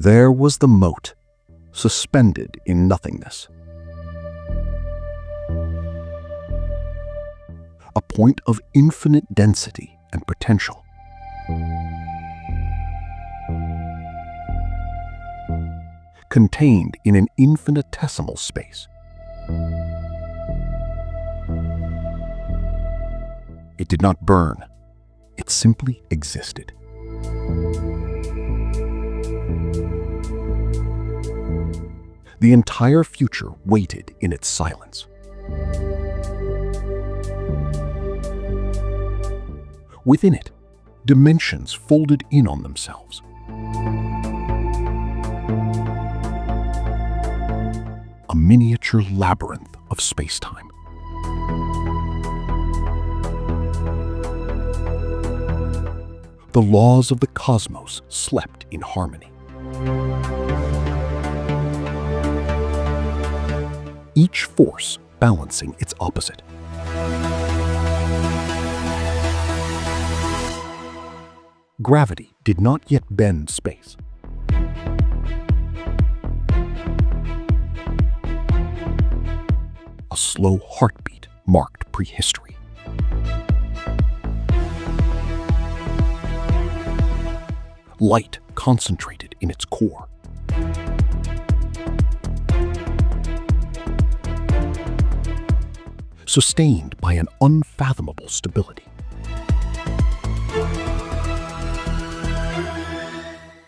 There was the mote, suspended in nothingness. A point of infinite density and potential. Contained in an infinitesimal space. It did not burn. It simply existed. The entire future waited in its silence. Within it, dimensions folded in on themselves. A miniature labyrinth of space-time. The laws of the cosmos slept in harmony. Each force balancing its opposite. Gravity did not yet bend space. A slow heartbeat marked prehistory. Light concentrated in its core. Sustained by an unfathomable stability.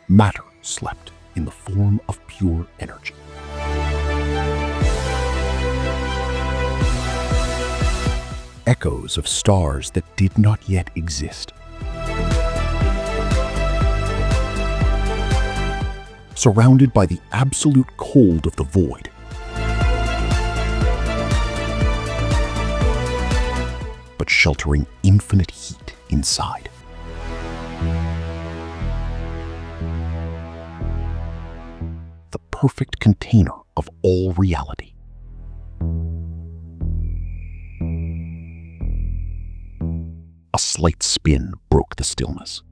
Matter slept in the form of pure energy. Echoes of stars that did not yet exist. Surrounded by the absolute cold of the void. But sheltering infinite heat inside. The perfect container of all reality. A slight spin broke the stillness.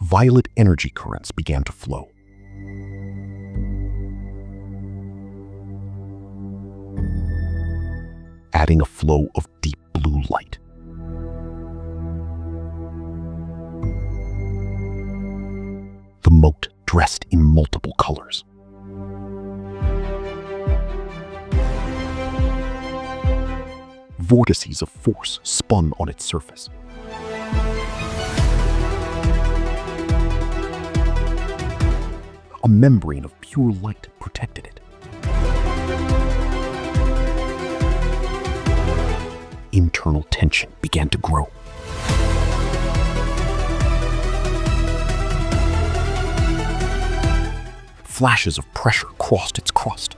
Violet energy currents began to flow. Adding a flow of deep blue light. The mote dressed in multiple colors. Vortices of force spun on its surface. A membrane of pure light protected it. Internal tension began to grow. Flashes of pressure crossed its crust.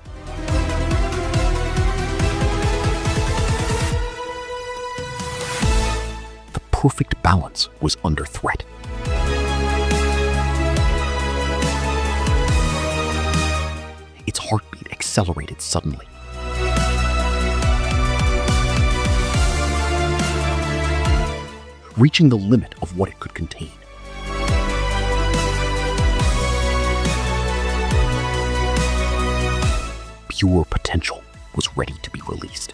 The perfect balance was under threat. Its heartbeat accelerated suddenly. Reaching the limit of what it could contain. Pure potential was ready to be released.